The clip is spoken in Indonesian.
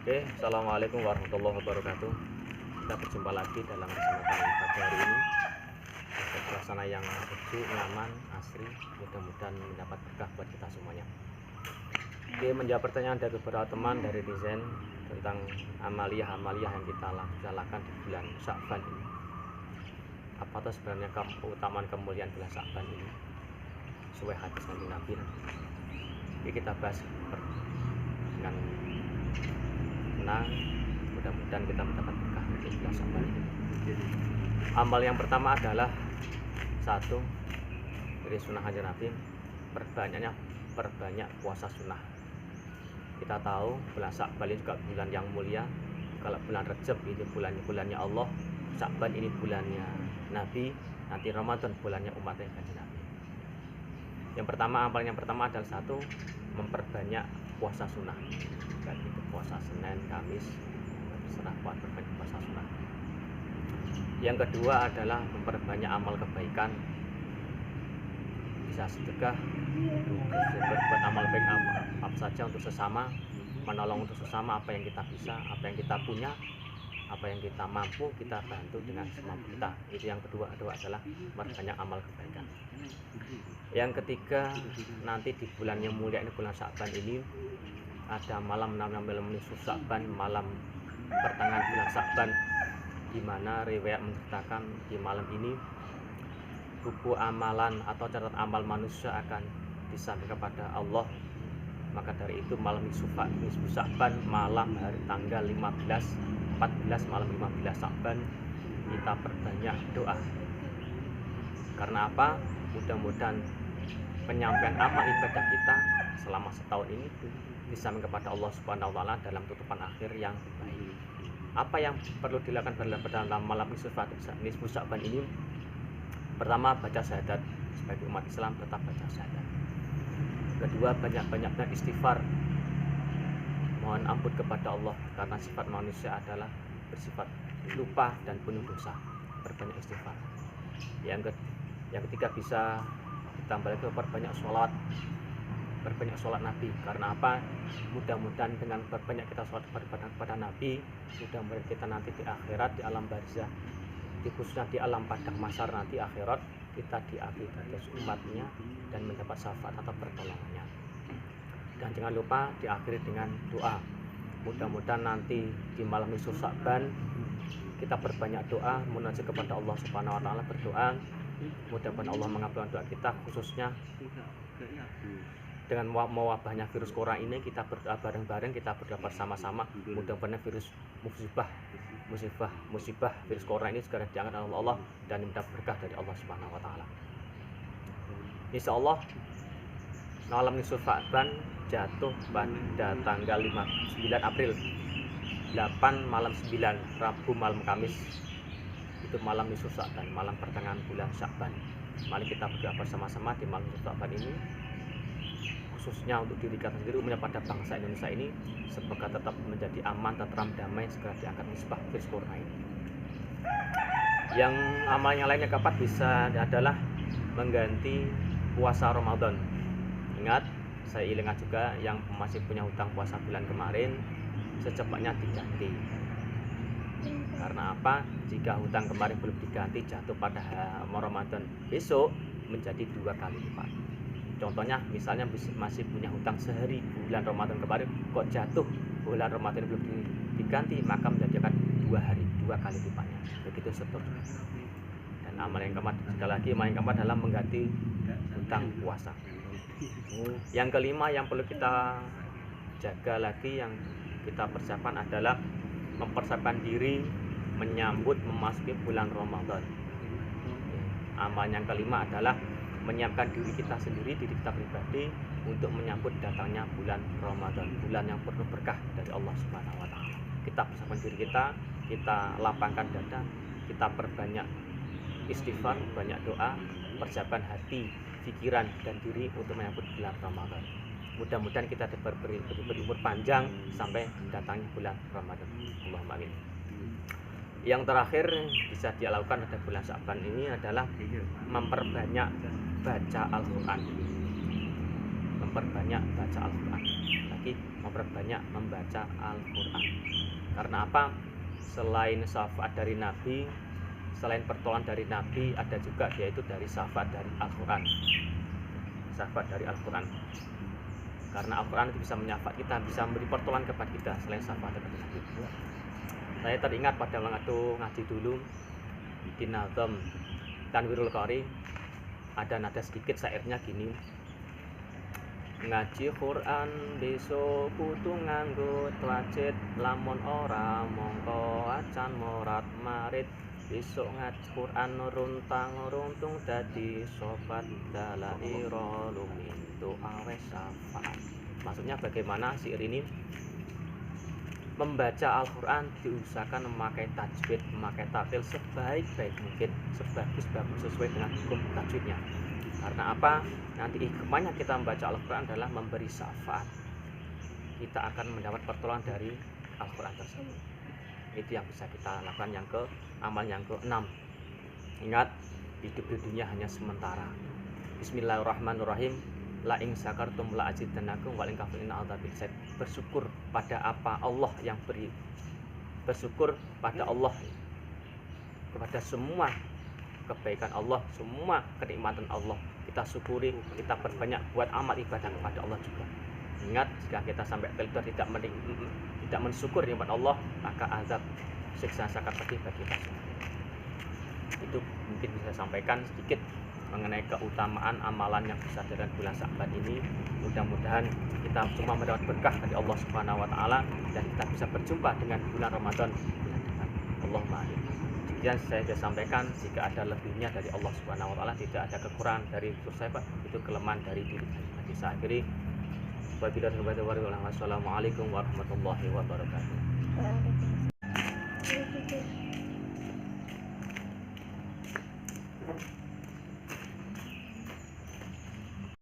Oke, assalamualaikum warahmatullahi wabarakatuh. Kita berjumpa lagi dalam kesempatan pagi hari ini. Suasana yang sejuk, nyaman, asri. Mudah-mudahan mendapat berkah buat kita semuanya. Oke, menjawab pertanyaan dari beberapa teman dari desain tentang amalia-amalia yang kita lakukan di bulan Sya'ban ini. Apa itu sebenarnya keutamaan kemuliaan bulan Sya'ban ini? Sesuai hadis Nabi. Oke, kita bahas dengan tenang, mudah-mudahan kita mendapat berkah di bulan Sya'ban ini. Amal yang pertama adalah satu dari sunnah kanjeng Nabi, perbanyak puasa sunnah. Kita tahu bulan Sya'ban ini juga bulan yang mulia. Kalau bulan Rajab itu bulannya Allah, Sya'ban ini bulannya Nabi, nanti Ramadan bulannya umatnya kanjeng Nabi. Yang pertama, amal yang pertama adalah satu, memperbanyak puasa sunnah. Dan itu puasa Senin, Kamis, terserah buat berbanyak puasa sunnah. Yang kedua adalah memperbanyak amal kebaikan, bisa sedekah, berbuat amal baik apa saja untuk sesama, menolong untuk sesama, apa yang kita bisa, apa yang kita punya, apa yang kita mampu, kita bantu dengan semampu kita. Itu yang kedua adalah memperbanyak amal kebaikan. Yang ketiga, nanti di bulan yang mulia ini, bulan Sya'ban ini, ada malam nisfu Sya'ban, malam pertengahan bulan Sya'ban, di mana riwayat menceritakan di malam ini buku amalan atau catatan amal manusia akan disampaikan kepada Allah. Maka dari itu malam nisfu Sya'ban, malam hari tanggal 14 malam 15 Sya'ban, kita perbanyak doa. Karena apa? Mudah-mudahan penyampaian amal ibadah kita selama setahun ini disampaikan kepada Allah Subhanahu wa taala dalam tutupan akhir yang baik. Apa yang perlu dilakukan pada malam nisfu Sya'ban ini? Pertama, baca syahadat. Sebagai umat Islam tetap baca syahadat. Kedua, banyak-banyaknya istighfar, mohon ampun kepada Allah, karena sifat manusia adalah bersifat lupa dan penuh dosa. Perbanyak istighfar. Yang ketiga, bisa ditambah lagi perbanyak sholat, berbanyak sholat Nabi. Karena apa? Mudah-mudahan dengan berbanyak kita sholat kepada Nabi, mudah-mudahan kita nanti di akhirat, di alam barzah, khususnya di alam padang mahsyar nanti akhirat, kita diakui sebagai umatnya dan mendapat syafaat atau pertolongannya. Dan jangan lupa diakhiri dengan doa. Mudah-mudahan nanti di malam nisfu Sya'ban kita berbanyak doa, munajat kepada Allah Subhanahu wa taala, berdoa. Mudah-mudahan Allah mengabulkan doa kita, khususnya dengan mewabahnya virus corona ini, kita berdoa bareng-bareng, kita berdoa bersama-sama. Mudah-mudahan virus musibah virus corona ini segera diangkat oleh Allah dan mendapat berkah dari Allah Subhanahu wa taala. Insyaallah malam nisfu Sya'ban jatuh pada tanggal 9 April, 8 malam 9 Rabu malam Kamis. Itu malam nisfu Sya'ban, malam pertengahan bulan Sya'ban. Mari kita berdoa bersama-sama di malam nisfu Sya'ban ini, khususnya untuk diri kita sendiri, umumnya pada bangsa Indonesia ini, semoga tetap menjadi aman, tentram, damai, segera diangkat musibah virus corona ini. Yang amal yang lainnya keempat bisa adalah mengganti puasa Ramadan. Ingat, saya ingat juga yang masih punya hutang puasa bulan kemarin, secepatnya diganti. Karena apa? Jika hutang kemarin belum diganti, jatuh pada Ramadan besok menjadi 2 kali lipat. Contohnya, misalnya masih punya hutang sehari bulan Ramadan kemarin, kok jatuh bulan Ramadan belum diganti, maka menjadikan 2 hari, 2 kali lipatnya. Begitu seterusnya. Dan amal yang keempat, sekali lagi, amal yang keempat adalah mengganti hutang puasa. Yang kelima yang perlu kita jaga lagi, yang kita persiapkan adalah mempersiapkan diri menyambut memasuki bulan Ramadan. Amal yang kelima adalah menyiapkan diri kita sendiri, diri kita pribadi, untuk menyambut datangnya bulan Ramadan, bulan yang penuh berkah dari Allah Subhanahu wa taala. Kita persiapkan diri kita lapangkan dada, kita perbanyak istighfar, banyak doa, persiapkan hati, pikiran dan diri untuk menyambut bulan Ramadan. Mudah-mudahan kita diberi umur panjang sampai datangnya bulan Ramadan. Allahumma amin. Yang terakhir bisa dilakukan pada bulan Sya'ban ini adalah memperbanyak baca Al-Quran. Memperbanyak baca Al-Quran. lagi memperbanyak membaca Al-Quran. Karena apa? Selain syafaat dari Nabi, selain pertolongan dari Nabi, ada juga yaitu dari syafaat dari Al-Quran. Syafaat dari Al-Quran. Karena Al-Quran itu bisa menyafaat kita, bisa memberi pertolongan kepada kita selain syafaat dari Nabi. Saya teringat pada waktu ngaji dulu di Nazam Tanwirul Qari, ada nada sedikit syairnya gini: ngaji Quran besok kudu nganggo twajid, lamun ora mongko acan morat marit. Besok ngaji Quran runtang runtung dadi sobat dalaira lumintu awes syafaat. Maksudnya bagaimana syair ini? Membaca Al-Quran diusahakan memakai tajwid, memakai tafsir sebaik-baik mungkin, sebagus-bagus sesuai dengan hukum tajwidnya. Karena apa? Nanti hikmahnya kita membaca Al-Quran adalah memberi syafaat. Kita akan mendapat pertolongan dari Al-Quran tersebut. Itu yang bisa kita lakukan. Amal yang ke-6. Ingat, hidup di dunia hanya sementara. Bismillahirrahmanirrahim. La ing syakartum la azidannakum wa in kafartum inna adzabi lasyadid. Bersyukur pada apa Allah yang beri. Bersyukur pada Allah, kepada semua kebaikan Allah, semua kenikmatan Allah. Kita syukuri, kita perbanyak buat amal ibadah kepada Allah juga. Ingat, jika kita sampai tidak mensyukur nikmat Allah, maka azab siksa sakit pedih bagi kita semua. Itu mungkin bisa sampaikan sedikit mengenai keutamaan amalan yang bisa dalam bulan Sya'ban ini. Mudah-mudahan kita semua mendapat berkah dari Allah Subhanahu wa taala dan kita bisa berjumpa dengan bulan Ramadan bulan depan. Allahumma amin. Kemudian saya sudah sampaikan, jika ada lebihnya dari Allah Subhanahu wa taala, tidak ada kekurangan dari saya, Pak, itu kelemahan dari diri saya. Saya akhiri, wassalamualaikum warahmatullahi wabarakatuh.